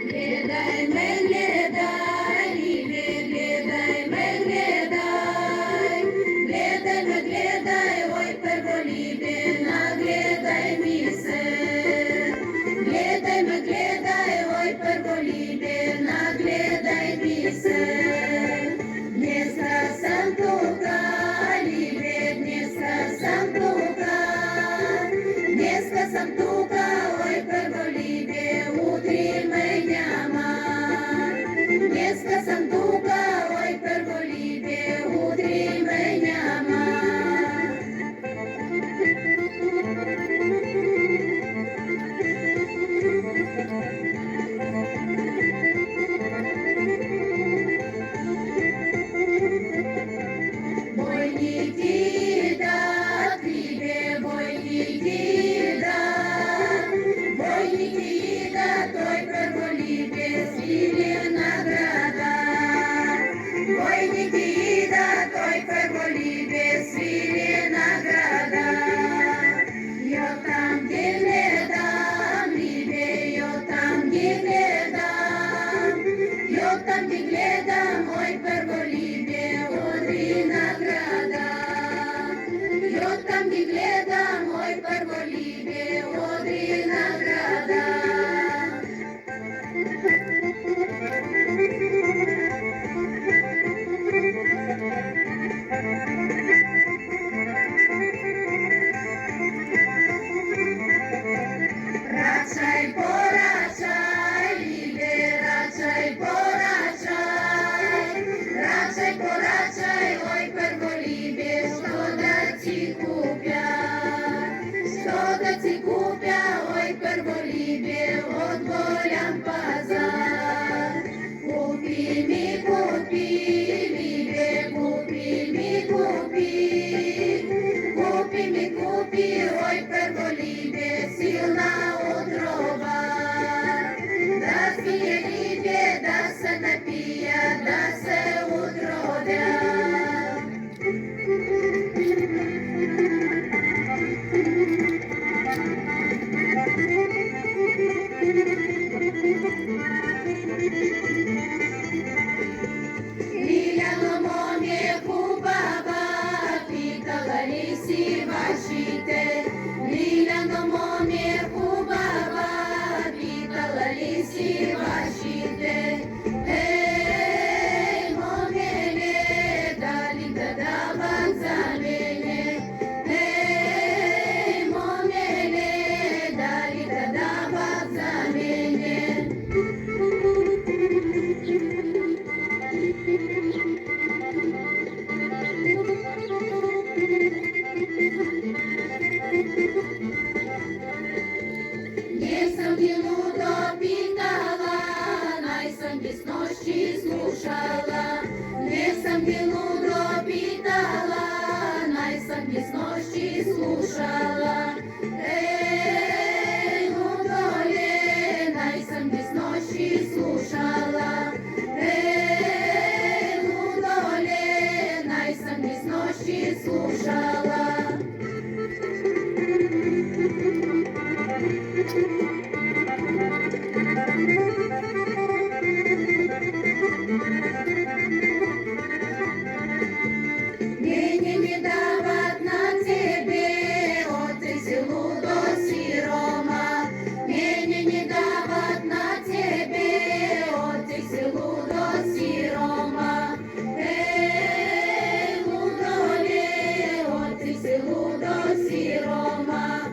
Гледай, ме гледай, гледай, ме гледай, гледай, ме гледай, ой, перволюбе, нагледай ми се. Гледай, ме гледай, ой, перволюбе, нагледай ми се. Днеска съм тука, любе, днеска съм тука, днеска съм тука, ой, перволюбе, утре ме няма. Днеска съм тука, ой, перволюбе, утре ме няма. Войники идут, любе, войники идут, войники идут, ой, перволюбе, свили награда. Войники идут, ой, перволюбе, свили награда. Я там, где не дам, любе, я там, где не дам, я там, где гледам, ой, перволюбе, одри награда. Я там, где гледам, ой, перволюбе, одри награда. Рачай, порачай, любе, рачай, порачай, рачай, порачай, ой, перволюбе, что да ти купя, ой, перволюбе, от болям пазар. Купи ми, любе, купи ми, купи, ой, перволюбе, сильна отрова. Да спіє любе, да се напіє, да се утробя. Ліляному м'яку баба пікала лісі вашіте. Ліляному м'яку баба пікала лісі вашіте. Ей, момеле, далі дадава за мене. Ей, момеле, далі дадава за мене. Не сам вину допитала, най сам веснощі слушала. Не сам вину допитала, най сам веснощі слушала. Ей, гудоле, най сам веснощі слушала. Ей, гудоле, най сам веснощі слушала. Мне не давать на тебе, оцей селу до сирома. Мне не давать на тебе, оцей селу до сирома. Ей, гудоле, оцей селу до сирома.